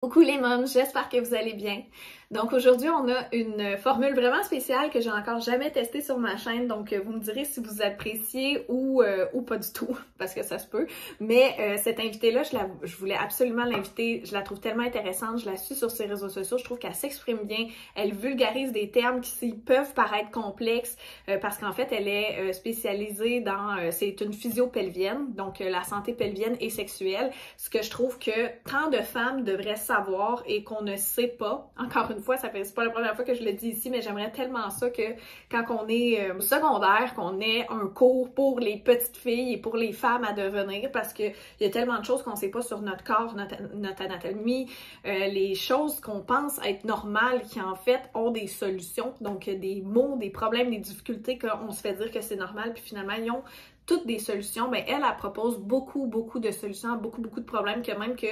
Coucou les mômes, j'espère que vous allez bien. Donc aujourd'hui, on a une formule vraiment spéciale que j'ai encore jamais testée sur ma chaîne. Donc vous me direz si vous appréciez ou pas du tout, parce que ça se peut. Mais cette invitée-là, je voulais absolument l'inviter. Je la trouve tellement intéressante. Je la suis sur ses réseaux sociaux. Je trouve qu'elle s'exprime bien. Elle vulgarise des termes qui peuvent paraître complexes parce qu'en fait, elle est spécialisée c'est une physio-pelvienne, donc la santé pelvienne et sexuelle. Ce que je trouve que tant de femmes devraient savoir et qu'on ne sait pas. Encore une fois, c'est pas la première fois que je le dis ici, mais j'aimerais tellement ça que quand on est au secondaire, qu'on ait un cours pour les petites filles et pour les femmes à devenir, parce que il y a tellement de choses qu'on sait pas sur notre corps, notre anatomie, les choses qu'on pense être normales qui en fait ont des solutions, donc des maux, des problèmes, des difficultés qu'on se fait dire que c'est normal, puis finalement ils ont toutes des solutions, mais elle propose beaucoup de solutions, beaucoup de problèmes que même que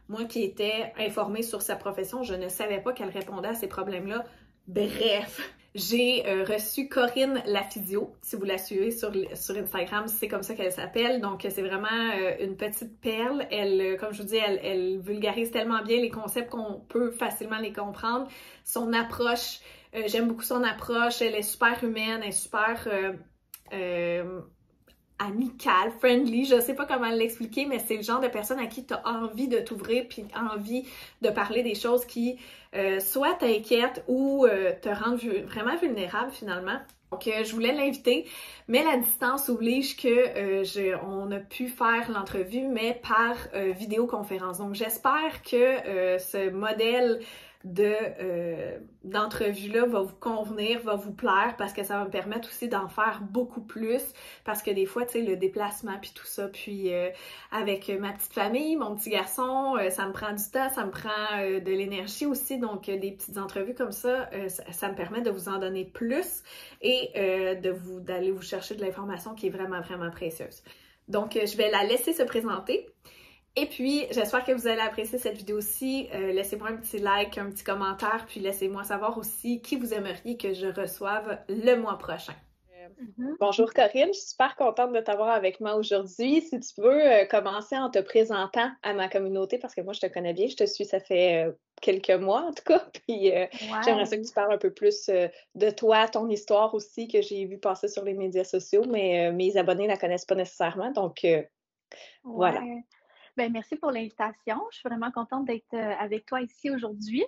moi qui étais informée sur sa profession, je ne savais pas qu'elle répondait à ces problèmes-là. Bref, j'ai reçu Corinne la physio, si vous la suivez sur Instagram, c'est comme ça qu'elle s'appelle. Donc, c'est vraiment une petite perle. Elle, comme je vous dis, elle vulgarise tellement bien les concepts qu'on peut facilement les comprendre. Son approche, j'aime beaucoup son approche. Elle est super humaine, elle est super amicale, friendly, je sais pas comment l'expliquer, mais c'est le genre de personne à qui tu as envie de t'ouvrir puis envie de parler des choses qui soit t'inquiètent ou te rendent vraiment vulnérable finalement. Donc, je voulais l'inviter, mais la distance oblige que on a pu faire l'entrevue, mais par vidéoconférence. Donc, j'espère que ce modèle d'entrevue-là va vous convenir, va vous plaire, parce que ça va me permettre aussi d'en faire beaucoup plus, parce que des fois, tu sais, le déplacement puis tout ça, puis avec ma petite famille, mon petit garçon, ça me prend du temps, ça me prend de l'énergie aussi, donc des petites entrevues comme ça me permet de vous en donner plus et d'aller vous chercher de l'information qui est vraiment précieuse. Donc, je vais la laisser se présenter. Et puis, j'espère que vous allez apprécier cette vidéo-ci. Laissez-moi un petit like, un petit commentaire, puis laissez-moi savoir aussi qui vous aimeriez que je reçoive le mois prochain. Bonjour Corinne, je suis super contente de t'avoir avec moi aujourd'hui. Si tu veux commencer en te présentant à ma communauté, parce que moi je te connais bien, je te suis, ça fait quelques mois en tout cas, puis j'aimerais ça que tu parles un peu plus de toi, ton histoire aussi, que j'ai vu passer sur les médias sociaux, mais mes abonnés la connaissent pas nécessairement, donc voilà. Ben, merci pour l'invitation. Je suis vraiment contente d'être avec toi ici aujourd'hui.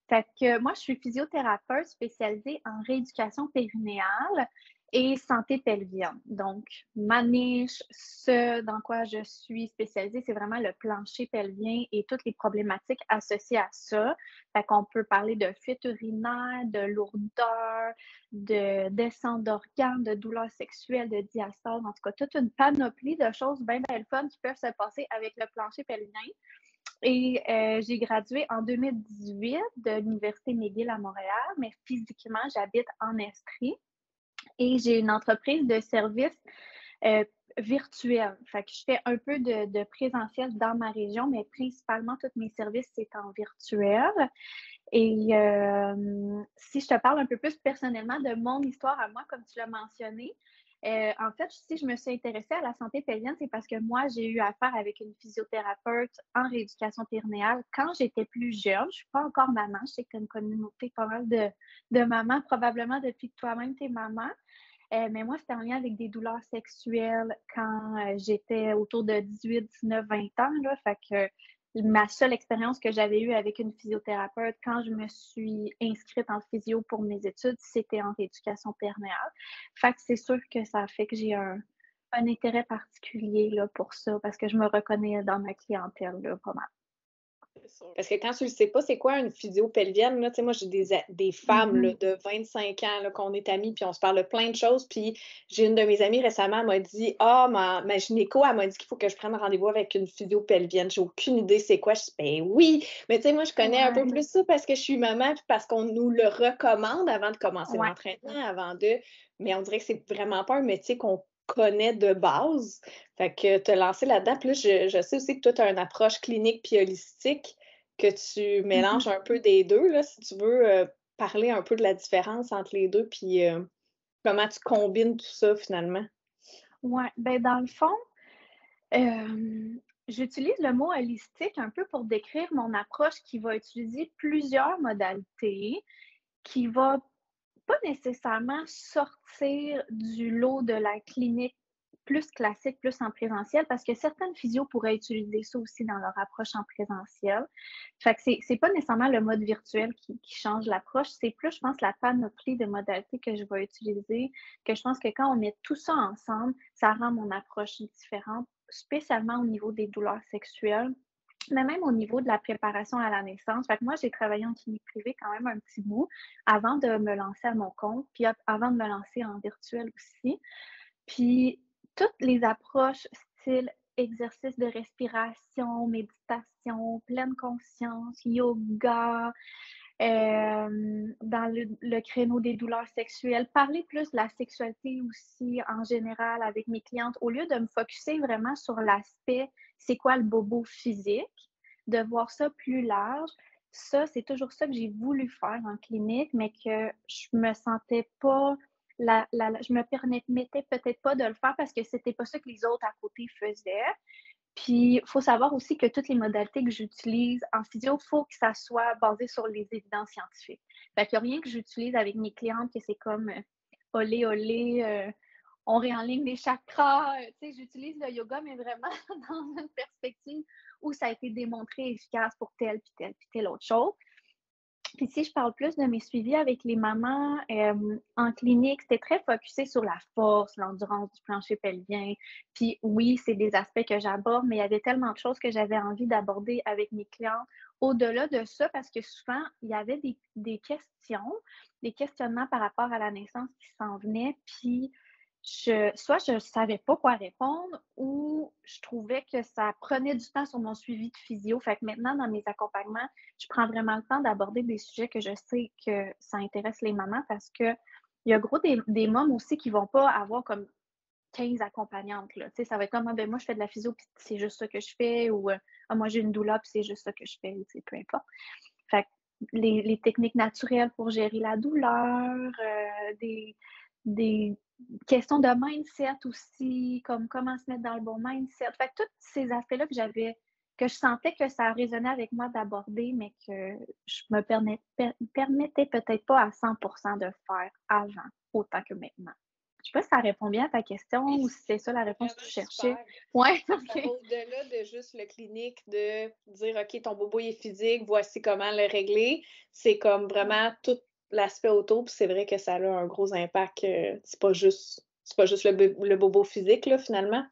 Fait que moi, je suis physiothérapeute spécialisée en rééducation périnéale et santé pelvienne. Donc, ma niche, ce dans quoi je suis spécialisée, c'est vraiment le plancher pelvien et toutes les problématiques associées à ça. Fait qu'on peut parler de fuite urinaire, de lourdeur, de descente d'organes, de douleurs sexuelles, de diastase, en tout cas, toute une panoplie de choses bien fun qui peuvent se passer avec le plancher pelvien. Et j'ai gradué en 2018 de l'Université McGill à Montréal, mais physiquement, j'habite en Estrie et j'ai une entreprise de services euh, virtuels. Fait que je fais un peu de présentiel dans ma région, mais principalement, tous mes services, c'est en virtuel. Et si je te parle un peu plus personnellement de mon histoire à moi, comme tu l'as mentionné, en fait, si je me suis intéressée à la santé pelvienne, c'est parce que moi, j'ai eu affaire avec une physiothérapeute en rééducation périnéale quand j'étais plus jeune. Je ne suis pas encore maman. Je sais que tu as une communauté pas mal de mamans, probablement depuis que toi-même, tu es maman. Mais moi, c'était en lien avec des douleurs sexuelles quand j'étais autour de 18, 19, 20 ans. Là. Fait que ma seule expérience que j'avais eue avec une physiothérapeute quand je me suis inscrite en physio pour mes études, c'était en rééducation périnéale. Fait que c'est sûr que ça fait que j'ai un intérêt particulier là, pour ça parce que je me reconnais dans ma clientèle là, pas mal. Parce que quand tu le sais pas, c'est quoi une physio-pelvienne, là? Tu sais, moi, j'ai des femmes là, de 25 ans là, qu'on est amies, puis on se parle de plein de choses. Puis j'ai une de mes amies récemment, elle m'a dit ah, ma gynéco, elle m'a dit qu'il faut que je prenne rendez-vous avec une physio-pelvienne. J'ai aucune idée c'est quoi. Je dis ben oui, mais tu sais, moi, je connais un peu Ouais, plus ça parce que je suis maman, puis parce qu'on nous le recommande avant de commencer ouais. l'entraînement, avant de. Mais on dirait que c'est vraiment pas un métier qu'on connaît de base. Fait que te lancer là-dedans. Puis là, je sais aussi que toi, tu as une approche clinique puis holistique, que tu mélanges un peu des deux, là, si tu veux parler un peu de la différence entre les deux, puis comment tu combines tout ça finalement. Ouais. Ben, dans le fond, euh, J'utilise le mot holistique un peu pour décrire mon approche qui va utiliser plusieurs modalités, qui va pas nécessairement sortir du lot de la clinique plus classique, plus en présentiel, parce que certaines physios pourraient utiliser ça aussi dans leur approche en présentiel. Fait que c'est pas nécessairement le mode virtuel qui change l'approche, c'est plus, je pense, la panoplie de modalités que je vais utiliser, que je pense que quand on met tout ça ensemble, ça rend mon approche différente, spécialement au niveau des douleurs sexuelles, mais même au niveau de la préparation à la naissance. Fait que moi, j'ai travaillé en clinique privée quand même un petit bout avant de me lancer à mon compte, puis avant de me lancer en virtuel aussi. Puis toutes les approches style exercice de respiration, méditation, pleine conscience, yoga, dans le créneau des douleurs sexuelles, parler plus de la sexualité aussi en général avec mes clientes, au lieu de me focusser vraiment sur l'aspect c'est quoi le bobo physique, de voir ça plus large. Ça, c'est toujours ça que j'ai voulu faire en clinique, mais que je me sentais pas je me permettais peut-être pas de le faire parce que c'était pas ça que les autres à côté faisaient. Puis, il faut savoir aussi que toutes les modalités que j'utilise en physio, il faut que ça soit basé sur les évidences scientifiques. Fait qu'il n'y a rien que j'utilise avec mes clientes que c'est comme olé, olé, on réenligne les chakras. Tu sais, j'utilise le yoga, mais vraiment dans une perspective où ça a été démontré efficace pour telle, puis telle autre chose. Puis si je parle plus de mes suivis avec les mamans en clinique, c'était très focusé sur la force, l'endurance du plancher pelvien. Puis oui, c'est des aspects que j'aborde, mais il y avait tellement de choses que j'avais envie d'aborder avec mes clients au-delà de ça, parce que souvent, il y avait des questions, des questionnements par rapport à la naissance qui s'en venaient. Puis soit je ne savais pas quoi répondre ou je trouvais que ça prenait du temps sur mon suivi de physio. Fait que maintenant, dans mes accompagnements, je prends vraiment le temps d'aborder des sujets que je sais que ça intéresse les mamans parce que il y a gros des mômes aussi qui vont pas avoir comme 15 accompagnantes. Là. Tu sais, ça va être comme, ah, ben, moi, je fais de la physio, puis c'est juste ça que je fais, ou ah, moi, j'ai une doula, puis c'est juste ça que je fais, tu sais, peu importe. Fait que les techniques naturelles pour gérer la douleur, des questions de mindset aussi, comme comment se mettre dans le bon mindset. Fait que tous ces aspects-là que je sentais que ça résonnait avec moi d'aborder, mais que je me permettais peut-être pas à 100% de faire avant, autant que maintenant. Je sais pas si ça répond bien à ta question Oui, ou si c'est ça la réponse que tu vraiment cherchais. super. Ouais, Ça ok. va au-delà de juste le clinique, de dire, OK, ton bobo est physique, voici comment le régler. C'est comme vraiment tout l'aspect autour, puis c'est vrai que ça a un gros impact. C'est pas juste le bobo physique, là, finalement.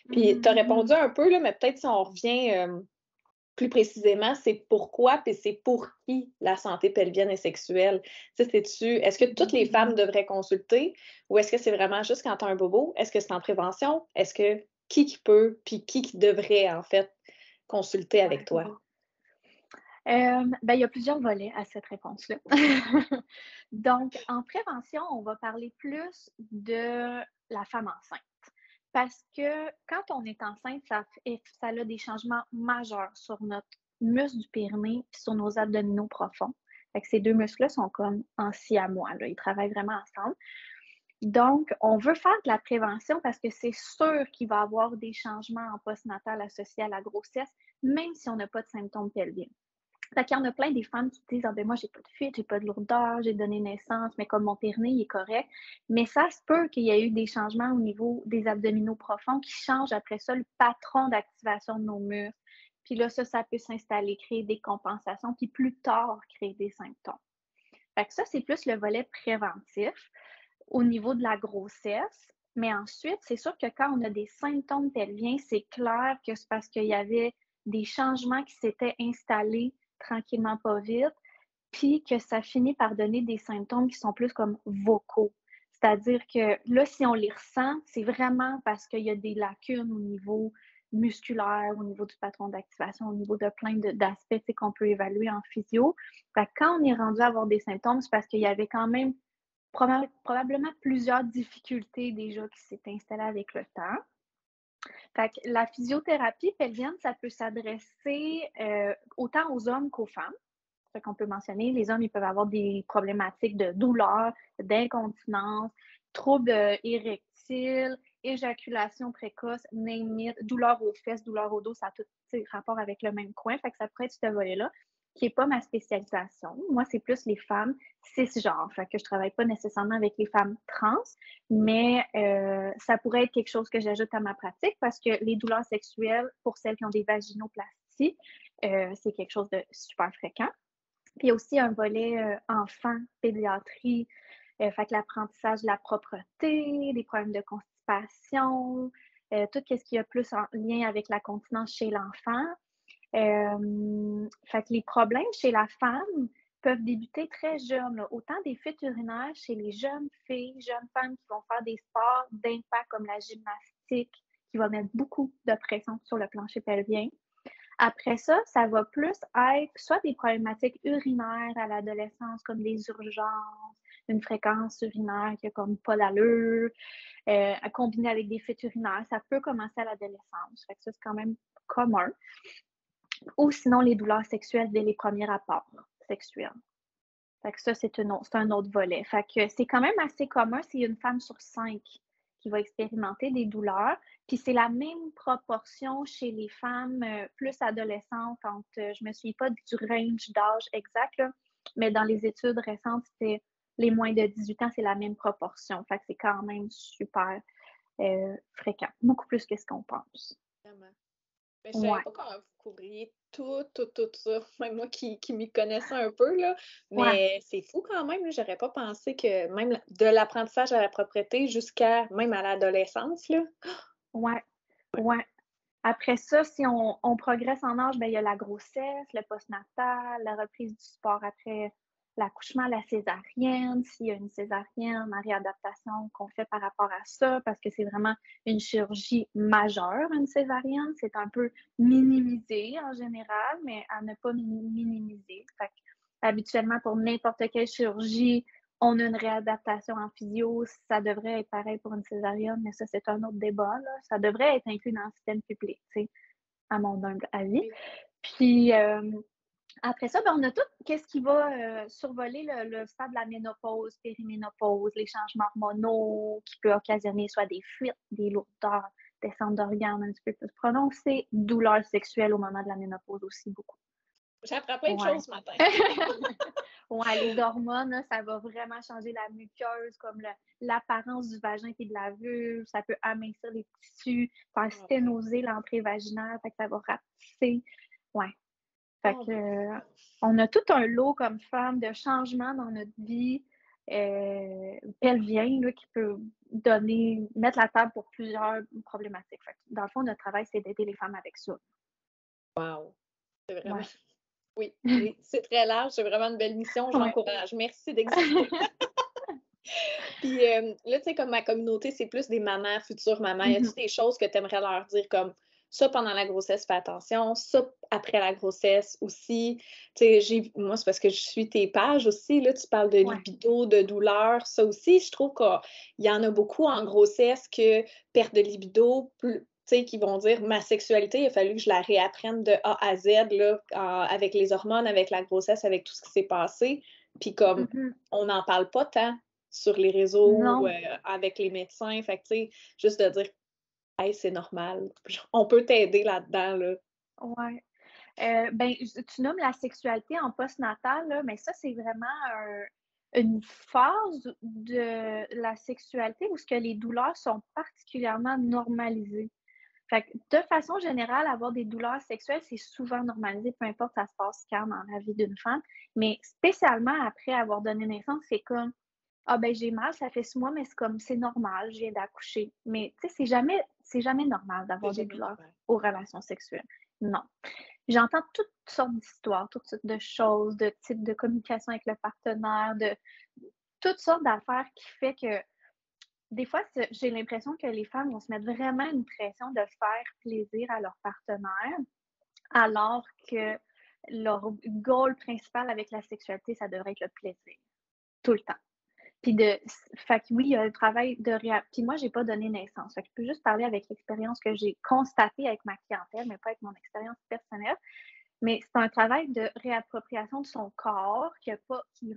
Puis tu as répondu un peu, là, mais peut-être si on revient plus précisément, c'est pourquoi puis c'est pour qui la santé pelvienne et sexuelle. Tu sais, est-ce que toutes les femmes devraient consulter ou est-ce que c'est vraiment juste quand tu as un bobo? Est-ce que c'est en prévention? Est-ce que qui peut puis qui devrait en fait consulter avec Ouais. toi? Ben, il y a plusieurs volets à cette réponse-là. Donc, en prévention, on va parler plus de la femme enceinte. Parce que quand on est enceinte, ça a des changements majeurs sur notre muscle du périnée et sur nos abdominaux profonds. Fait que ces deux muscles-là sont comme en siamois, là. Ils travaillent vraiment ensemble. Donc, on veut faire de la prévention parce que c'est sûr qu'il va y avoir des changements en postnatal associés à la grossesse, même si on n'a pas de symptômes pelviens. Fait qu'il y en a plein des femmes qui disent: ah ben moi, j'ai pas de fuite, j'ai pas de lourdeur, j'ai donné naissance, mais comme mon périnée il est correct. Mais ça se peut qu'il y ait eu des changements au niveau des abdominaux profonds qui changent après ça le patron d'activation de nos muscles. Puis là, ça peut s'installer, créer des compensations, puis plus tard, créer des symptômes. Fait que ça, c'est plus le volet préventif au niveau de la grossesse. Mais ensuite, c'est sûr que quand on a des symptômes pelviens, c'est clair que c'est parce qu'il y avait des changements qui s'étaient installés tranquillement, pas vite, puis que ça finit par donner des symptômes qui sont plus comme vocaux. C'est-à-dire que là, si on les ressent, c'est vraiment parce qu'il y a des lacunes au niveau musculaire, au niveau du patron d'activation, au niveau de plein d'aspects qu'on peut évaluer en physio. Fait que quand on est rendu à avoir des symptômes, c'est parce qu'il y avait quand même probablement plusieurs difficultés déjà qui s'étaient installées avec le temps. Fait que la physiothérapie pelvienne, ça peut s'adresser autant aux hommes qu'aux femmes. Fait qu'on peut mentionner, les hommes, ils peuvent avoir des problématiques de douleur, d'incontinence, troubles érectiles, éjaculation précoce, name it, douleur aux fesses, douleur au dos, ça a tout rapport avec le même coin. Fait que ça pourrait être ce volet-là, qui n'est pas ma spécialisation. Moi, c'est plus les femmes cisgenres. Fait que je ne travaille pas nécessairement avec les femmes trans, mais ça pourrait être quelque chose que j'ajoute à ma pratique parce que les douleurs sexuelles, pour celles qui ont des vaginoplasties, c'est quelque chose de super fréquent. Puis il y a aussi un volet enfant, pédiatrie, fait que l'apprentissage de la propreté, des problèmes de constipation, tout ce qui a plus en lien avec la continence chez l'enfant. Fait que les problèmes chez la femme peuvent débuter très jeune, là. Autant des fuites urinaires chez les jeunes filles, jeunes femmes qui vont faire des sports d'impact comme la gymnastique, qui va mettre beaucoup de pression sur le plancher pelvien. Après ça, ça va plus être soit des problématiques urinaires à l'adolescence, comme des urgences, une fréquence urinaire qui a comme pas d'allure, combinée avec des fuites urinaires. Ça peut commencer à l'adolescence. Fait que ça, c'est quand même commun. Ou sinon, les douleurs sexuelles dès les premiers rapports sexuels. Fait que ça, c'est un autre volet. Fait que c'est quand même assez commun. C'est une femme sur 5 qui va expérimenter des douleurs. Puis c'est la même proportion chez les femmes plus adolescentes. Je me souviens pas du range d'âge exact, là, mais dans les études récentes, c'était les moins de 18 ans, c'est la même proportion. Fait que c'est quand même super fréquent. Beaucoup plus que ce qu'on pense. Vraiment. Mais je savais Ouais. pas comment vous couvriez tout ça. Même moi qui m'y connaissais un peu, là. Ouais. Mais c'est fou quand même, là. J'aurais pas pensé que même de l'apprentissage à la propreté jusqu'à même à l'adolescence, là. Ouais. Ouais. Après ça, si on progresse en âge, ben, il y a la grossesse, le postnatal, la reprise du sport après l'accouchement, la césarienne, s'il y a une césarienne, la réadaptation qu'on fait par rapport à ça, parce que c'est vraiment une chirurgie majeure, une césarienne. C'est un peu minimisé en général, mais à ne pas minimiser. Fait que, habituellement, pour n'importe quelle chirurgie, on a une réadaptation en physio, ça devrait être pareil pour une césarienne, mais ça, c'est un autre débat, là. Ça devrait être inclus dans le système public, tu sais, à mon humble avis. Oui. Puis après ça, ben, on a tout qu'est-ce qui va survoler le stade de la ménopause, périménopause, les changements hormonaux qui peuvent occasionner soit des fuites, des lourdeurs, descente d'organes un petit peu plus prononcées, douleurs sexuelles au moment de la ménopause aussi beaucoup. J'apprends plein de Ouais. choses ce matin. Ouais, les hormones, là, ça va vraiment changer la muqueuse, comme l'apparence du vagin et de la vulve. Ça peut amincir les tissus, faire sténoser l'entrée vaginale, fait que ça va rapetisser. Ouais. Fait que, on a tout un lot comme femme de changements dans notre vie pelvien là, qui peut mettre la table pour plusieurs problématiques. Fait que, dans le fond, notre travail, c'est d'aider les femmes avec ça. Wow! C'est vraiment... Ouais. Oui, c'est très large, c'est vraiment une belle mission, Ouais. j'encourage. Merci d'exister. Puis là, tu sais, comme ma communauté, c'est plus des mamans, futures mamans. Y a-t-il des choses que tu aimerais leur dire comme ça pendant la grossesse, fais attention, ça après la grossesse aussi? Tu sais, moi, c'est parce que je suis tes pages aussi, là, tu parles de libido, de douleur, ça aussi, je trouve qu'il y en a beaucoup en grossesse que perte de libido, tu sais, qui vont dire ma sexualité, il a fallu que je la réapprenne de A à Z, là, avec les hormones, avec la grossesse, avec tout ce qui s'est passé. Puis comme on n'en parle pas tant sur les réseaux, avec les médecins. Fait que, tu sais, juste de dire, hey, c'est normal. On peut t'aider là-dedans, là. Ouais. Ben, tu nommes la sexualité en postnatal, là, mais ça, c'est vraiment une phase de la sexualité où ce que les douleurs sont particulièrement normalisées. Fait que, de façon générale, avoir des douleurs sexuelles, c'est souvent normalisé, peu importe ça se passe quand dans la vie d'une femme. Mais spécialement après avoir donné naissance, c'est comme ah ben j'ai mal, ça fait 6 mois, mais c'est comme c'est normal, je viens d'accoucher. Mais tu sais, c'est jamais normal d'avoir des douleurs aux relations sexuelles. Non. J'entends toutes sortes d'histoires, toutes sortes de choses, de types de communication avec le partenaire, de toutes sortes d'affaires qui fait que des fois, j'ai l'impression que les femmes vont se mettre vraiment une pression de faire plaisir à leur partenaire, alors que leur goal principal avec la sexualité, ça devrait être le plaisir. Tout le temps. Puis fait que oui, il y a un travail de Puis moi, j'ai pas donné naissance. Fait que je peux juste parler avec l'expérience que j'ai constatée avec ma clientèle, mais pas avec mon expérience personnelle. Mais c'est un travail de réappropriation de son corps qui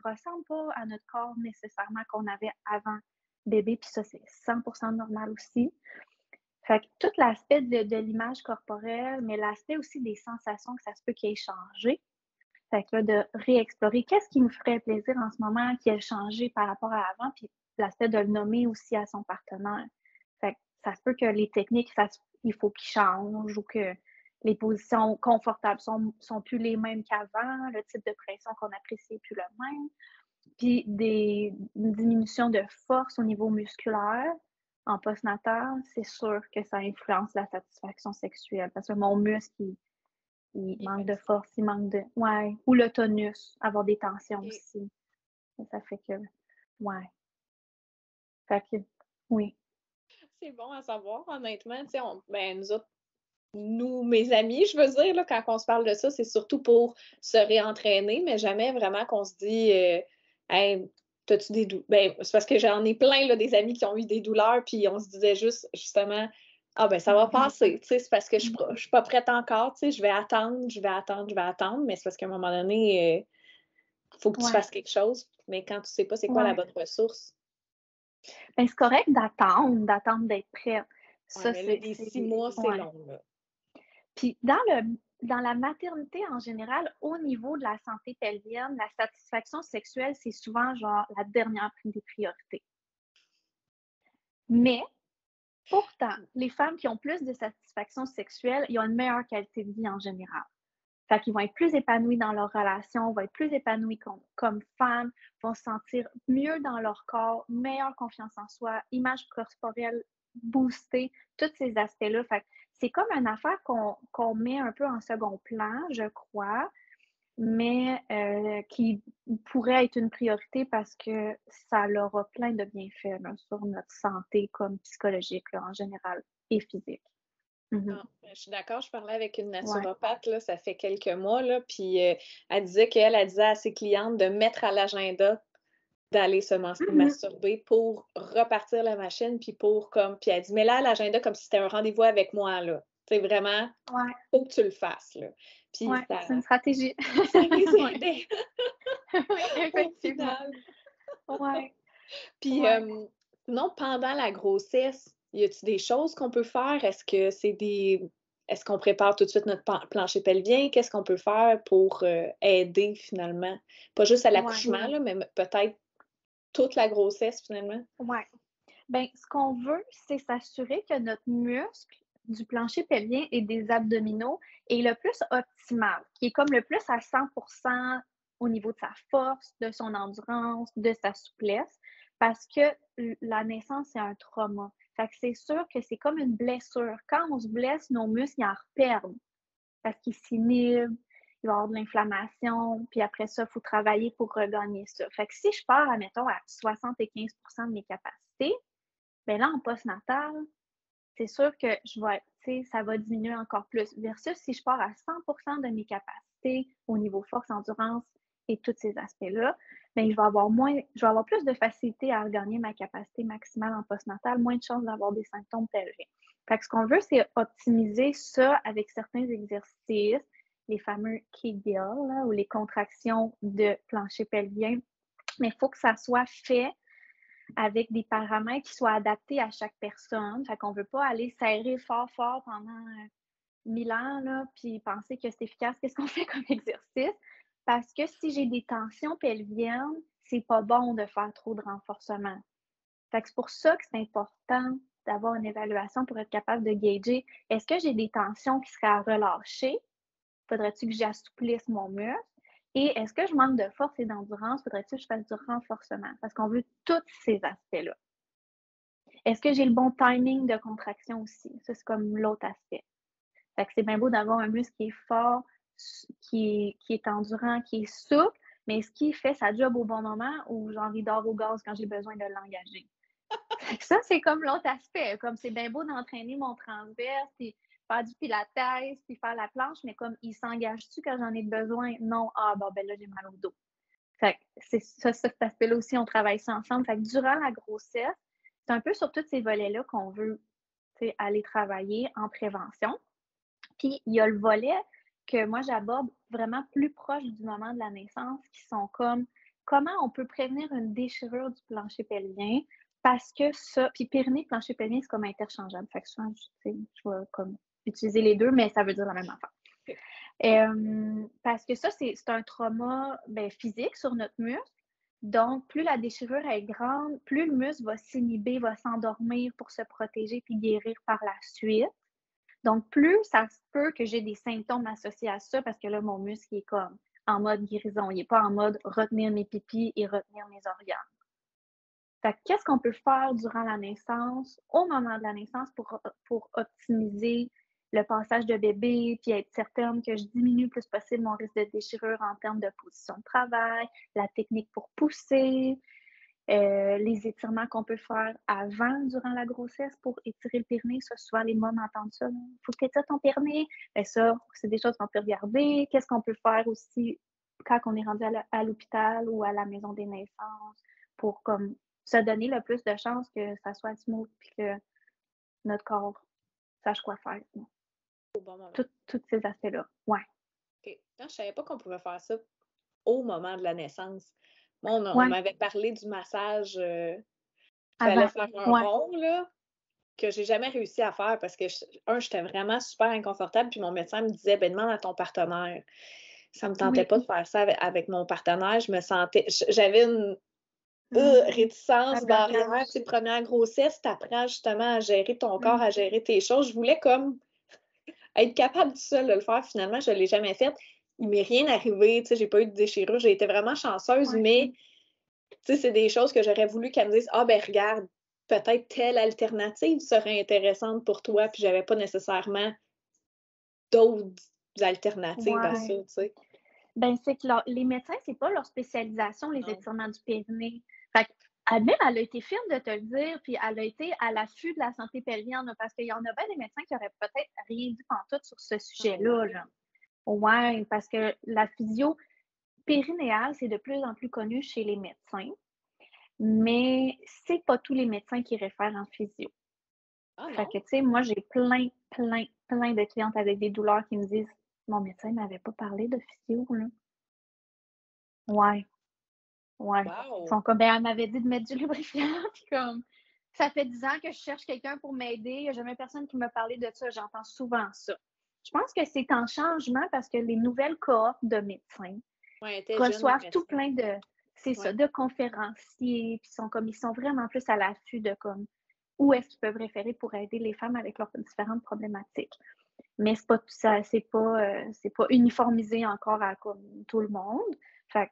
ressemble pas à notre corps nécessairement qu'on avait avant bébé, puis ça, c'est 100% normal aussi. Fait que tout l'aspect de l'image corporelle, mais l'aspect aussi des sensations que ça se peut qu'il ait changé. Fait que là, de réexplorer qu'est-ce qui me ferait plaisir en ce moment, qui a changé par rapport à avant, puis l'aspect de le nommer aussi à son partenaire. Fait que ça se peut que les techniques, il faut qu'ils changent ou que les positions confortables sont plus les mêmes qu'avant, le type de pression qu'on apprécie n'est plus le même. Puis une diminution de force au niveau musculaire en postnatal, c'est sûr que ça influence la satisfaction sexuelle parce que mon muscle, il manque de force, il manque de. Ouais. Ou le tonus, avoir des tensions Et aussi. Ça fait que. Ouais. Fait que. Oui. c'est bon à savoir, honnêtement. Tu sais, ben, nous autres, mes amis, je veux dire, là, quand on se parle de ça, c'est surtout pour se réentraîner, mais jamais vraiment qu'on se dit hey, t'as-tu des douleurs? Ben, c'est parce que j'en ai plein là, des amis qui ont eu des douleurs, puis on se disait juste justement ah ben ça va passer. Tu sais, c'est parce que je suis pas prête encore, tu sais, je vais attendre, mais c'est parce qu'à un moment donné, il faut que tu fasses quelque chose. Mais quand tu sais pas c'est quoi la bonne ressource. Ben, c'est correct d'attendre d'être prête. Ouais, Ça, mais là, des 6 mois, c'est long, là. Puis dans la maternité en général, au niveau de la santé pelvienne, la satisfaction sexuelle, c'est souvent genre la dernière des priorités. Mais pourtant, les femmes qui ont plus de satisfaction sexuelle, ils ont une meilleure qualité de vie en général. Fait qu'ils vont être plus épanouis dans leur relation, vont être plus épanouis comme femmes, vont se sentir mieux dans leur corps, meilleure confiance en soi, image corporelle boostée, tous ces aspects-là. Fait que c'est comme une affaire qu'on met un peu en second plan, je crois, mais qui pourrait être une priorité parce que ça aura plein de bienfaits là, sur notre santé comme psychologique là, en général et physique. Ah, je suis d'accord, je parlais avec une Ouais. naturopathe, là, ça fait quelques mois, là, puis elle disait qu'elle disait à ses clientes de mettre à l'agenda d'aller se masturber pour repartir la machine, puis puis elle dit, mais là, à l'agenda comme si c'était un rendez-vous avec moi, là. C'est vraiment, Ouais. faut que tu le fasses, là. Puis Ouais, c'est une stratégie. ça les aidait Oui, au effectivement. final. Ouais. Puis Ouais. sinon, pendant la grossesse, y a-t-il des choses qu'on peut faire? Est-ce qu'on prépare tout de suite notre plancher pelvien? Qu'est-ce qu'on peut faire pour aider finalement? Pas juste à l'accouchement, là, mais peut-être toute la grossesse finalement? Ouais. Ben, ce qu'on veut, c'est s'assurer que notre muscle du plancher pelvien et des abdominaux est le plus optimal, qui est comme le plus à 100% au niveau de sa force, de son endurance, de sa souplesse, parce que la naissance, c'est un trauma. Fait que c'est sûr que c'est comme une blessure. Quand on se blesse, nos muscles, ils en reperdent parce qu'ils s'inhibent, il va y avoir de l'inflammation, puis après ça, il faut travailler pour regagner ça. Fait que si je pars, admettons, à 75% de mes capacités, bien là, en postnatal, c'est sûr que ça va diminuer encore plus. Versus si je pars à 100% de mes capacités au niveau force, endurance et tous ces aspects-là, bien, je vais avoir plus de facilité à regagner ma capacité maximale en postnatal, moins de chances d'avoir des symptômes pelviens. Fait que ce qu'on veut, c'est optimiser ça avec certains exercices, les fameux Kegel, là, ou les contractions de plancher pelvien. Mais il faut que ça soit fait avec des paramètres qui soient adaptés à chaque personne. Fait qu'on ne veut pas aller serrer fort, fort pendant 1000 ans, là, puis penser que c'est efficace. Qu'est-ce qu'on fait comme exercice? Parce que si j'ai des tensions pelviennes, c'est pas bon de faire trop de renforcement. Fait que c'est pour ça que c'est important d'avoir une évaluation pour être capable de gager est-ce que j'ai des tensions qui seraient à relâcher? Faudrait-il que j'assouplisse mon muscle? Et est-ce que je manque de force et d'endurance? Faudrait-il que je fasse du renforcement? Parce qu'on veut tous ces aspects-là. Est-ce que j'ai le bon timing de contraction aussi? Ça, c'est comme l'autre aspect. Fait que c'est bien beau d'avoir un muscle qui est fort, qui est endurant, qui est souple, mais est-ce qu'il fait sa job au bon moment ou genre il dort au gaz quand j'ai besoin de l'engager? Ça, c'est comme l'autre aspect. Comme c'est bien beau d'entraîner mon transverse, puis faire du pilates, puis faire la planche, mais comme il s'engage-tu quand j'en ai besoin? Non. Ah, bon, ben là, j'ai mal au dos. Fait que c'est ça, cet aspect-là aussi, on travaille ça ensemble. Fait que durant la grossesse, c'est un peu sur tous ces volets-là qu'on veut aller travailler en prévention. Puis, il y a le volet que moi, j'aborde vraiment plus proche du moment de la naissance, qui sont comme comment on peut prévenir une déchirure du plancher pelvien Parce que ça, puis périnée, plancher pelvien, c'est comme interchangeable. Fait que souvent, tu sais, je vais comme utiliser les deux, mais ça veut dire la même affaire. OK. Parce que ça, c'est un trauma physique sur notre muscle. Donc, plus la déchirure est grande, plus le muscle va s'inhiber, va s'endormir pour se protéger puis guérir par la suite. Donc, plus ça se peut que j'ai des symptômes associés à ça parce que là, mon muscle est comme en mode guérison. Il n'est pas en mode retenir mes pipis et retenir mes organes. Fait que qu'est-ce qu'on peut faire durant la naissance, au moment de la naissance, pour optimiser le passage de bébé, puis être certaine que je diminue le plus possible mon risque de déchirure en termes de position de travail, la technique pour pousser, les étirements qu'on peut faire avant, durant la grossesse pour étirer le périnée. Ça, souvent, les mômes entendent ça. Il faut que tu étires ton périnée. Bien, ça, c'est des choses qu'on peut regarder. Qu'est-ce qu'on peut faire aussi quand on est rendu à l'hôpital ou à la maison des naissances pour comme se donner le plus de chances que ça soit smooth et que notre corps sache quoi faire. Au bon moment. Tous ces aspects-là. Ouais. OK. Non, je savais pas qu'on pouvait faire ça au moment de la naissance. Moi, on Ouais. m'avait parlé du massage qu'il Avant. fallait faire un Ouais. rond, là, que j'ai jamais réussi à faire parce que, j'étais vraiment super inconfortable, puis mon médecin me disait, ben demande à ton partenaire. Ça me tentait Oui. pas de faire ça avec mon partenaire. Je me sentais, j'avais une réticence Un barrière. blocage. Tu sais, première grossesse, t'apprends justement à gérer ton corps, à gérer tes choses. Je voulais comme être capable tout seul de le faire. Finalement, je l'ai jamais fait. Il m'est rien arrivé, tu sais, j'ai pas eu de déchirure. J'ai été vraiment chanceuse, Ouais. mais tu sais, c'est des choses que j'aurais voulu qu'elle me dise, ah ben regarde, peut-être telle alternative serait intéressante pour toi, puis j'avais pas nécessairement d'autres alternatives à ça, Ouais. tu sais. Ben, c'est que les médecins, c'est pas leur spécialisation, les Non. étirements du périnée. Fait elle-même, elle a été fière de te le dire, puis elle a été à l'affût de la santé pelvienne, parce qu'il y en a bien des médecins qui auraient peut-être rien dit pantoute sur ce sujet-là. Ouais. Là. Ouais, parce que la physio périnéale, c'est de plus en plus connu chez les médecins, mais c'est pas tous les médecins qui réfèrent en physio. Ah Fait non? que, tu sais, moi, j'ai plein de clientes avec des douleurs qui me disent mon médecin m'avait pas parlé de physio, là. Ouais. Ouais. Ils Wow! sont comme, ben, elle m'avait dit de mettre du lubrifiant, puis comme, ça fait 10 ans que je cherche quelqu'un pour m'aider, il n'y a jamais personne qui m'a parlé de ça, j'entends souvent ça. Je pense que c'est en changement parce que les nouvelles cohortes de médecins Ouais, elle était jeune, la reçoivent tout médecin. plein de, c'est ça, Ouais. de conférenciers, puis ils sont vraiment plus à l'affût de comme, où est-ce qu'ils peuvent référer pour aider les femmes avec leurs différentes problématiques. Mais c'est pas tout ça, c'est pas uniformisé encore à comme tout le monde. Fait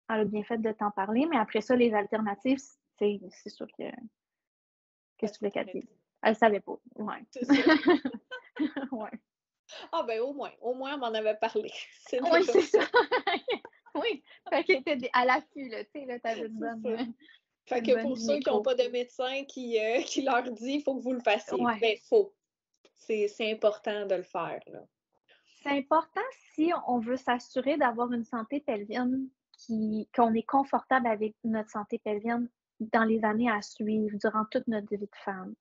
elle a bien fait de t'en parler, mais après ça, les alternatives, c'est sûr que qu'est-ce que tu voulais qu'elle dise? Elle savait pas. Ouais. C'est ça. Ouais. Ah ben au moins on m'en avait parlé. C'est Oui, déjà c'est ça. ça. Oui. Fait qu'elle était à l'affût, là. Tu sais, là, t'avais C'est ça. Fait une que bonne pour ceux qui n'ont gynéco. pas de médecin qui leur dit il faut que vous le fassiez, Ouais. ben faut. C'est important de le faire, là. C'est important si on veut s'assurer d'avoir une santé pelvienne qu'on est confortable avec notre santé pelvienne dans les années à suivre, durant toute notre vie de femme.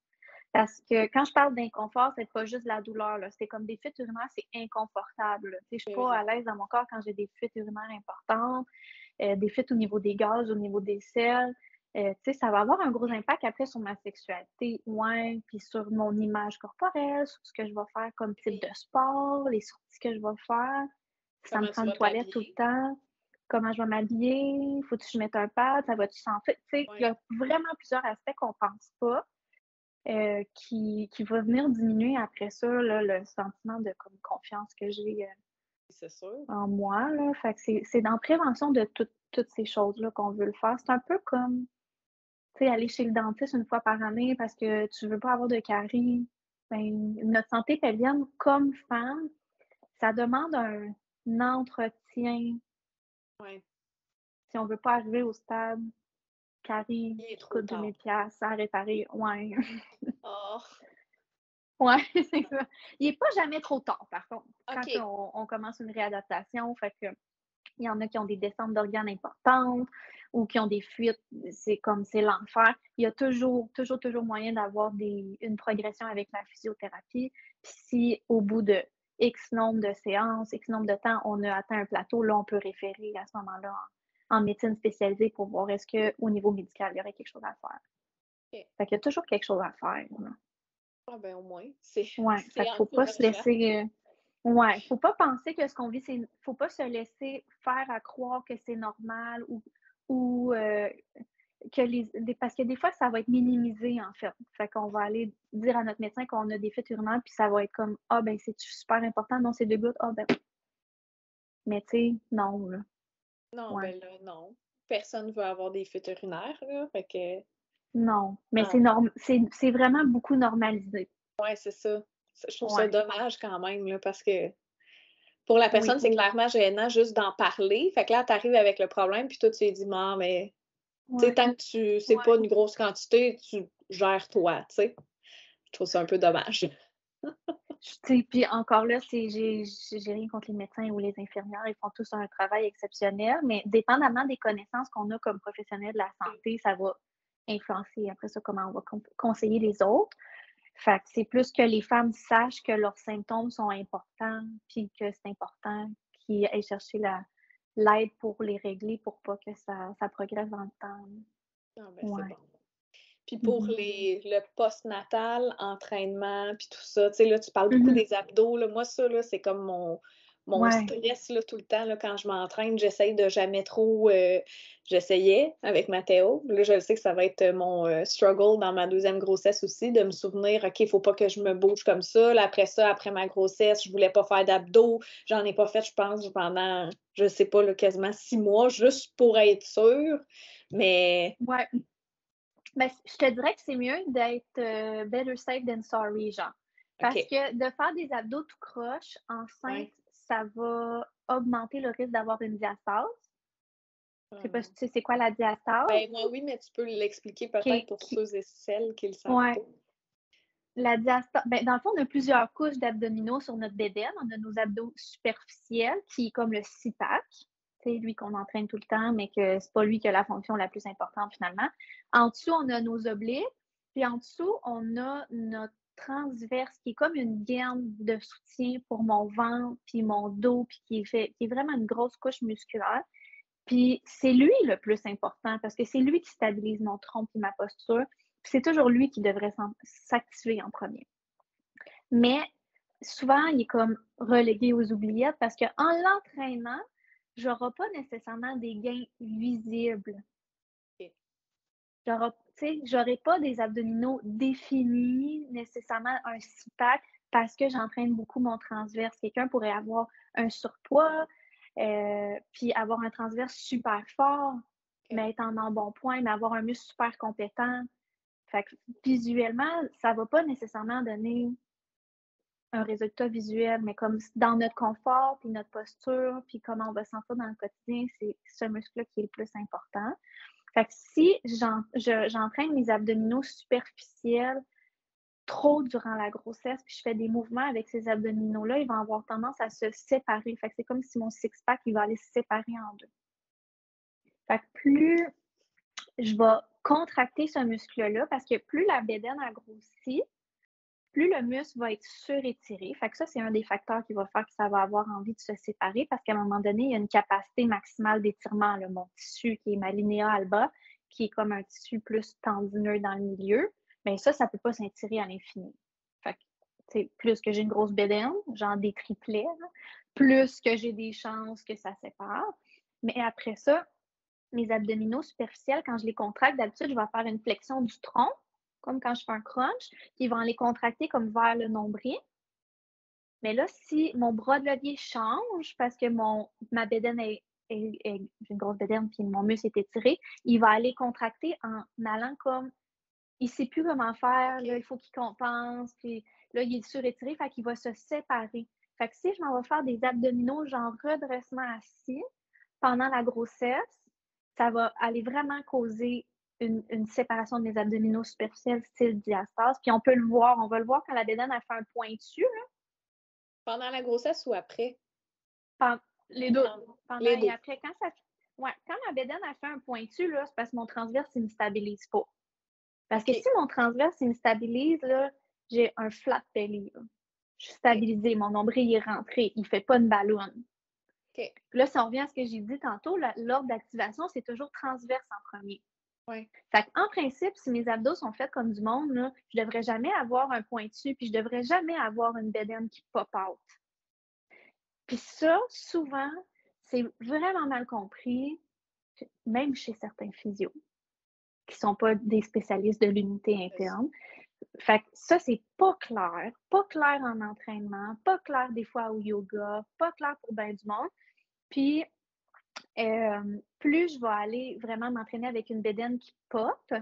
Parce que quand je parle d'inconfort, c'est pas juste la douleur, là. C'est comme des fuites urinaires, c'est inconfortable. Je suis Ben pas oui. à l'aise dans mon corps quand j'ai des fuites urinaires importantes, des fuites au niveau des gaz, au niveau des selles. Ça va avoir un gros impact après sur ma sexualité, ouais, puis sur mon image corporelle, sur ce que je vais faire comme type de sport, les sorties que je vais faire. Si ça me Comment prend tu une vas toilette tout le t'habiller? temps, comment je vais m'habiller, faut-tu que je mette un pad, ça va-tu s'enfler? Il y Ouais. a vraiment plusieurs aspects qu'on pense pas. Qui va venir diminuer après ça là, le sentiment de comme, confiance que j'ai C'est sûr. en moi. Là. Fait que c'est dans la prévention de toutes ces choses-là qu'on veut le faire. C'est un peu comme aller chez le dentiste une fois par année parce que tu veux pas avoir de caries. Ben, notre santé pelvienne, comme femme, ça demande un entretien Ouais. si on veut pas arriver au stade caries Il est qui trop coûte tard. 2000 $ à réparer. Ouais. Oh, Ouais, c'est ça. Il est pas jamais trop tard, par contre, quand OK. on commence une réadaptation. Fait que il y en a qui ont des descentes d'organes importantes ou qui ont des fuites, c'est l'enfer. Il y a toujours moyen d'avoir une progression avec la physiothérapie. Puis si au bout de X nombre de séances, X nombre de temps, on a atteint un plateau, là, on peut référer à ce moment-là en médecine spécialisée pour voir est-ce qu'au niveau médical, il y aurait quelque chose à faire. OK. Fait qu'il y a toujours quelque chose à faire, là. Ah ben au moins, c'est Ouais, fait c'est qu'il faut pas se encourageant. laisser, ouais, faut pas penser que ce qu'on vit, faut pas se laisser faire à croire que c'est normal ou que parce que des fois, ça va être minimisé, en fait. Fait qu'on va aller dire à notre médecin qu'on a des fuites urinaires, puis ça va être comme: «Ah ben, c'est super important? Non, c'est 2 gouttes. Ah ben» mais tu sais, non, là. Non, Ouais, ben là, non. Personne veut avoir des fuites urinaires, là, fait que non, mais non. c'est vraiment beaucoup normalisé. Ouais, c'est ça. Je trouve ça Ouais, dommage quand même, là, parce que pour la oui, personne, c'est clairement gênant juste d'en parler. Fait que là, tu arrives avec le problème, puis toi, tu lui dis: «Non, mais tu sais, ouais, tant que c'est ouais. pas une grosse quantité, tu gères toi», tu sais? Je trouve ça un peu dommage. Tu sais, puis encore là, j'ai rien contre les médecins ou les infirmières, ils font tous un travail exceptionnel, mais dépendamment des connaissances qu'on a comme professionnels de la santé, ça va influencer après ça comment on va conseiller les autres. Fait que c'est plus que les femmes sachent que leurs symptômes sont importants, puis que c'est important qu'ils aillent chercher l'aide pour les régler pour pas que ça progresse dans le temps. Ah ben, c'est Ouais. bon. Puis pour Mhm. le post-natal, entraînement, puis tout ça, tu sais, là, tu parles beaucoup Mhm. des abdos, là. Moi, ça, là, c'est comme mon Ouais. stress, là, tout le temps, là, quand je m'entraîne. J'essaye de jamais trop j'essayais avec Mathéo. Là, je le sais que ça va être mon struggle dans ma deuxième grossesse aussi, de me souvenir, OK, il faut pas que je me bouge comme ça. Là, après ma grossesse, je voulais pas faire d'abdos. J'en ai pas fait, je pense, pendant, je sais pas, là, quasiment 6 mois, juste pour être sûre. Mais Ouais. Ben, je te dirais que c'est mieux d'être better safe than sorry, genre. Parce OK. que de faire des abdos tout croche, enceinte, Ouais. ça va augmenter le risque d'avoir une diastase. Je sais pas si tu sais c'est quoi la diastase. Ben, moi, oui, mais tu peux l'expliquer peut-être Qui, pour qui, ceux et celles qui le savent ouais, pas. la diastase, ben, dans le fond, on a plusieurs couches d'abdominaux sur notre bédaine. On a nos abdos superficiels, qui est comme le six-pack. C'est lui qu'on entraîne tout le temps, mais que c'est pas lui qui a la fonction la plus importante finalement. En dessous, on a nos obliques. Puis en dessous, on a notre transverse, qui est comme une gaine de soutien pour mon ventre, puis mon dos, puis qui est vraiment une grosse couche musculaire. Puis c'est lui le plus important parce que c'est lui qui stabilise mon tronc et ma posture. Puis c'est toujours lui qui devrait s'activer en premier. Mais souvent, il est comme relégué aux oubliettes parce qu'en l'entraînant, j'aurai pas nécessairement des gains visibles. OK. J'aurai pas des abdominaux définis, nécessairement un six-pack, parce que j'entraîne beaucoup mon transverse. Quelqu'un pourrait avoir un surpoids, puis avoir un transverse super fort, OK. mais être en embonpoint, mais avoir un muscle super compétent. Fait que visuellement, ça va pas nécessairement donner un résultat visuel, mais comme dans notre confort, puis notre posture, puis comment on va se sentir dans le quotidien, c'est ce muscle-là qui est le plus important. Fait que si j'entraîne mes abdominaux superficiels trop durant la grossesse, puis je fais des mouvements avec ces abdominaux-là, ils vont avoir tendance à se séparer. Fait que c'est comme si mon six-pack, il va aller se séparer en deux. Fait que plus je vais contracter ce muscle-là, parce que plus la bédaine a grossi, plus le muscle va être surétiré. Fait que ça, c'est un des facteurs qui va faire que ça va avoir envie de se séparer parce qu'à un moment donné, il y a une capacité maximale d'étirement. Mon tissu qui est ma linéa alba, qui est comme un tissu plus tendineux dans le milieu, mais ça ne peut pas s'étirer à l'infini. Fait que, plus que j'ai une grosse bédaine, genre des triplets, là, plus que j'ai des chances que ça sépare. Mais après ça, mes abdominaux superficiels, quand je les contracte, d'habitude, je vais faire une flexion du tronc, comme quand je fais un crunch, puis ils vont les contracter comme vers le nombril. Mais là, si mon bras de levier change parce que ma bédaine j'ai une grosse bédaine puis mon muscle est étiré, il va aller contracter en allant comme il ne sait plus comment faire, là, OK. il faut qu'il compense, puis là, il est surétiré, fait qu'il va se séparer. Fait que si je m'en vais faire des abdominaux, genre redressement assis pendant la grossesse, ça va aller vraiment causer une séparation de mes abdominaux superficiels style diastase. Puis on va le voir quand la bédaine a fait un pointu, là, Pendant la grossesse ou après? les deux, pendant Les et deux. après. Quand la bédaine a fait un pointu, là, c'est parce que mon transverse, il ne me stabilise pas. Parce que OK. si mon transverse, il me stabilise, là, j'ai un flat belly. Là. Je suis stabilisée, mon nombril est rentré, il ne fait pas une ballonne. OK. Là, si on revient à ce que j'ai dit tantôt, l'ordre d'activation, c'est toujours transverse en premier. Ouais. Fait qu'en principe, si mes abdos sont faits comme du monde, là, je devrais jamais avoir un point dessus, puis je devrais jamais avoir une bédaine qui pop out. Puis ça, souvent, c'est vraiment mal compris, même chez certains physios, qui sont pas des spécialistes de l'unité interne. Fait que ça, c'est pas clair en entraînement, pas clair des fois au yoga, pas clair pour bien du monde. Puis, plus je vais aller vraiment m'entraîner avec une bédaine qui pop,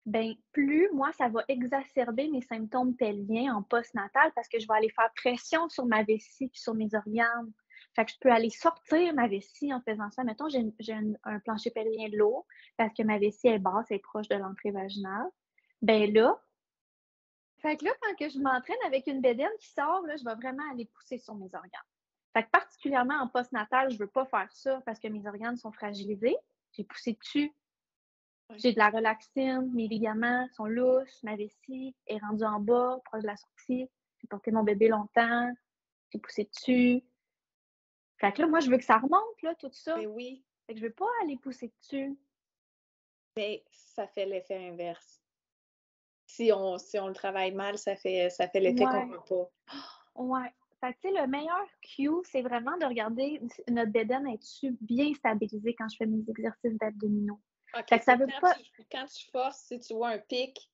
ben plus moi, ça va exacerber mes symptômes pelviens en postnatal parce que je vais aller faire pression sur ma vessie puis sur mes organes. Fait que je peux aller sortir ma vessie en faisant ça. Mettons, j'ai un plancher pelvien lourd parce que ma vessie est basse, elle est proche de l'entrée vaginale. Ben là, fait que là, quand que je m'entraîne avec une bédaine qui sort, là, je vais vraiment aller pousser sur mes organes. Fait que particulièrement en postnatal, je veux pas faire ça parce que mes organes sont fragilisés. J'ai poussé dessus. J'ai de la relaxine, mes ligaments sont lousses, ma vessie est rendue en bas, proche de la sortie. J'ai porté mon bébé longtemps, j'ai poussé dessus. Fait que là, moi, je veux que ça remonte, là, tout ça. Mais oui, Fait que je veux pas aller pousser dessus. mais ça fait l'effet inverse. Si on le travaille mal, ça fait l'effet qu'on Ouais, veut pas. ouais. Fait que, tu sais, le meilleur cue, c'est vraiment de regarder notre bédaine est-tu bien stabilisée quand je fais mes exercices d'abdominaux. OK, Fait que ça c'est veut pas, quand tu forces, si tu vois un pic,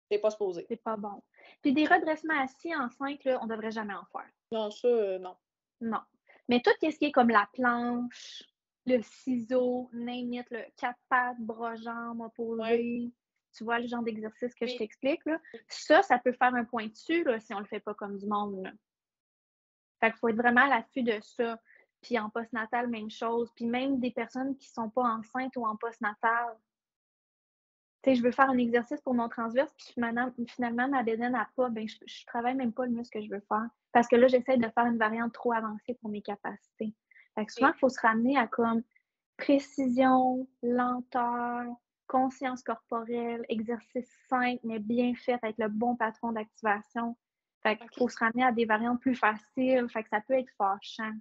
t'es pas supposé. c'est pas bon. Puis des redressements assis enceinte, là, on devrait jamais en faire. Non, ça, non. Non. Mais tout ce qui est comme la planche, le ciseau, name it, le quatre pattes, bras-jambes Ouais. opposés, tu vois le genre d'exercice que je Oui. t'explique, là. Ça peut faire un point dessus, là, si on le fait pas comme du monde, là. Fait qu'il faut être vraiment à l'affût de ça. Puis en postnatal, même chose. Puis même des personnes qui sont pas enceintes ou en postnatal. Tu sais, je veux faire un exercice pour mon transverse, puis finalement ma bédaine n'a pas, ben je travaille même pas le muscle que je veux faire. Parce que là, j'essaie de faire une variante trop avancée pour mes capacités. Fait que souvent, il faut se ramener à comme précision, lenteur, conscience corporelle, exercice simple, mais bien fait avec le bon patron d'activation. Fait qu'il faut se ramener à des variantes plus faciles. Fait que ça peut être fâchant.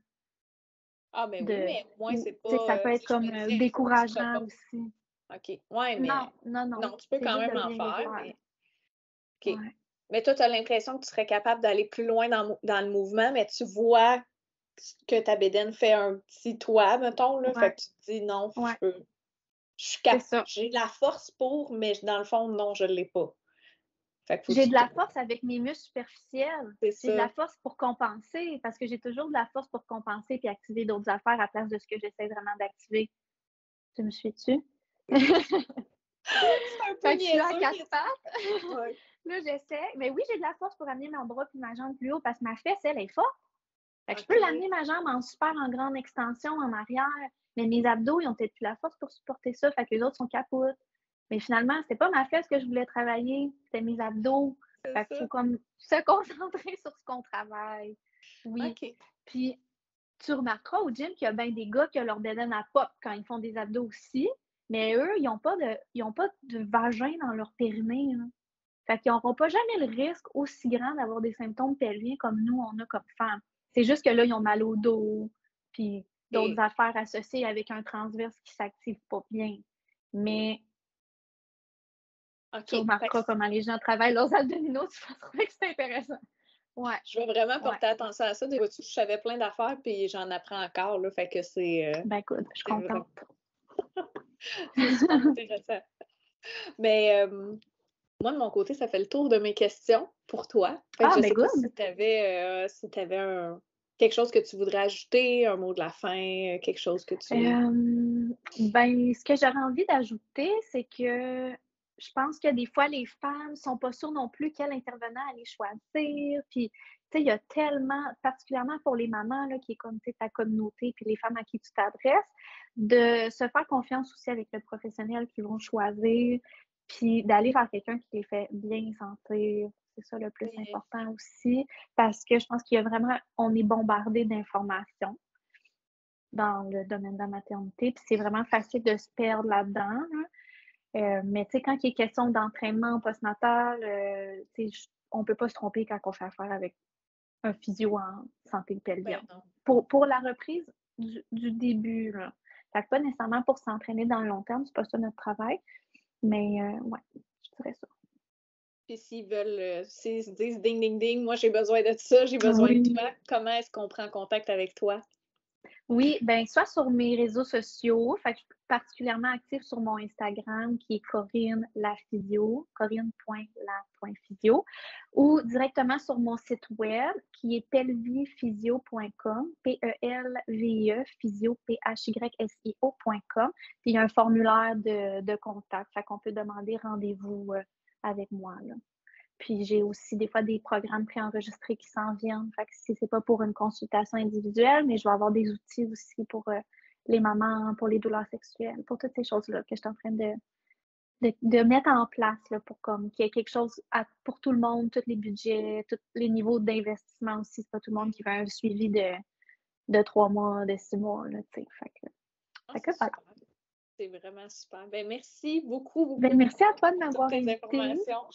Ah, ben oui, mais au moins, c'est Ça pas. peut être Si je comme me disais, il faut que tu sois décourageant pas. aussi. OK. Ouais, Non, mais non, non. non, tu peux C'est quand juste même de en bien les faire, faire. mais OK. Ouais. Mais toi, tu as l'impression que tu serais capable d'aller plus loin dans le mouvement, mais tu vois que ta bédaine fait un petit toit, mettons, là. Fait Ouais. que tu te dis non, Ouais. je suis C'est ça. j'ai de la force pour, mais dans le fond, non, je l'ai pas. Fait que faut que J'ai tu de la force avec mes muscles superficiels. C'est J'ai de la ça. force pour compenser parce que j'ai toujours de la force pour compenser puis activer d'autres affaires à place de ce que j'essaie vraiment d'activer. Tu me suis-tu? C'est un peu Fait que je suis là à niaiseux, quatre mais pattes. ouais. Là, j'essaie. Mais oui, j'ai de la force pour amener mon bras puis ma jambe plus haut parce que ma fesse, elle est forte. Fait que je peux OK. l'amener ma jambe en grande extension en arrière. Mais mes abdos, ils ont peut-être plus la force pour supporter ça. Fait que les autres sont capotes. Mais finalement, c'était pas ma fesse que je voulais travailler, c'était mes abdos. C'est Fait qu'il ça. faut comme se concentrer sur ce qu'on travaille. Oui. OK. Puis tu remarqueras au gym qu'il y a bien des gars qui ont leur bédaine à pop quand ils font des abdos aussi. Mais eux, ils n'ont pas de vagin dans leur périnée, là. Fait qu'ils n'auront pas jamais le risque aussi grand d'avoir des symptômes pelviens comme nous, on a comme femmes. C'est juste que là, ils ont mal au dos, puis d'autres Et affaires associées avec un transverse qui ne s'active pas bien. Mais OK. tu Fait que remarqueras comment les gens travaillent leurs abdominaux, tu vas trouver que c'est intéressant. Ouais, je vais vraiment ouais. porter attention à ça. Des fois, je savais plein d'affaires, puis j'en apprends encore, là. Fait que c'est Ben écoute, je suis c'est vraiment contente. c'est super intéressant. Mais moi, de mon côté, ça fait le tour de mes questions pour toi. Fait que Ah, je ben sais pas good. si t'avais quelque chose que tu voudrais ajouter, un mot de la fin, quelque chose que tu... Ben, ce que j'aurais envie d'ajouter, c'est que je pense que des fois, les femmes sont pas sûres non plus quel intervenant aller choisir. Puis, tu sais, il y a tellement, particulièrement pour les mamans, là, qui est comme, tu sais, ta communauté, puis les femmes à qui tu t'adresses, de se faire confiance aussi avec le professionnel qu'ils vont choisir, puis d'aller vers quelqu'un qui les fait bien sentir. C'est ça le plus important aussi, parce que je pense qu'il y a vraiment, on est bombardé d'informations dans le domaine de la maternité. Puis c'est vraiment facile de se perdre là-dedans. Là. Mais tu sais, quand il est question d'entraînement postnatal, on ne peut pas se tromper quand on fait affaire avec un physio en santé pelvienne. Ben non. Pour la reprise du début, là. Fait que pas nécessairement pour s'entraîner dans le long terme, c'est pas ça notre travail. Mais ouais, je dirais ça. Puis s'ils veulent, s'ils se disent ding, ding, ding, moi j'ai besoin de ça, j'ai besoin de toi, comment est-ce qu'on prend contact avec toi? Oui, ben soit sur mes réseaux sociaux, fait que je suis particulièrement active sur mon Instagram qui est Corinne la physio, corinne.la.physio, ou directement sur mon site web qui est pelviphysio.com, P-E-L-V-I-E, physio, P-H-Y-S-I-O.com. Puis il y a un formulaire de contact, fait qu'on peut demander rendez-vous avec moi, là. Puis j'ai aussi des fois des programmes préenregistrés qui s'en viennent. Fait que si c'est pas pour une consultation individuelle, mais je vais avoir des outils aussi pour les mamans, pour les douleurs sexuelles, pour toutes ces choses-là que je suis en train de mettre en place là, pour comme qu'il y ait quelque chose pour tout le monde, tous les budgets, tous les niveaux d'investissement aussi. C'est pas tout le monde qui veut un suivi de 3 mois, de 6 mois. Là, fait que voilà. C'est vraiment super. Ben, merci beaucoup. Ben, merci à toi de m'avoir invité. informations.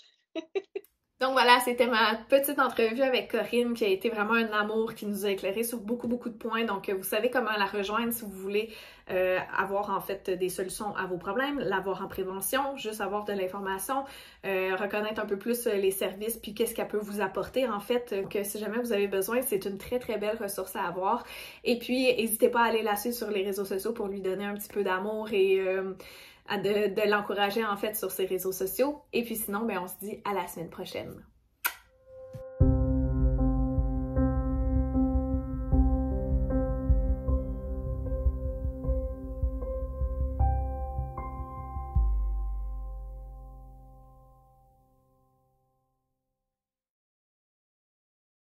Donc voilà, c'était ma petite entrevue avec Corinne qui a été vraiment un amour, qui nous a éclairé sur beaucoup de points. Donc vous savez comment la rejoindre si vous voulez avoir en fait des solutions à vos problèmes, l'avoir en prévention, juste avoir de l'information, reconnaître un peu plus les services puis qu'est-ce qu'elle peut vous apporter en fait, que si jamais vous avez besoin, c'est une très belle ressource à avoir. Et puis n'hésitez pas à aller la suivre sur les réseaux sociaux pour lui donner un petit peu d'amour et de l'encourager en fait sur ses réseaux sociaux. Et puis sinon, ben on se dit à la semaine prochaine.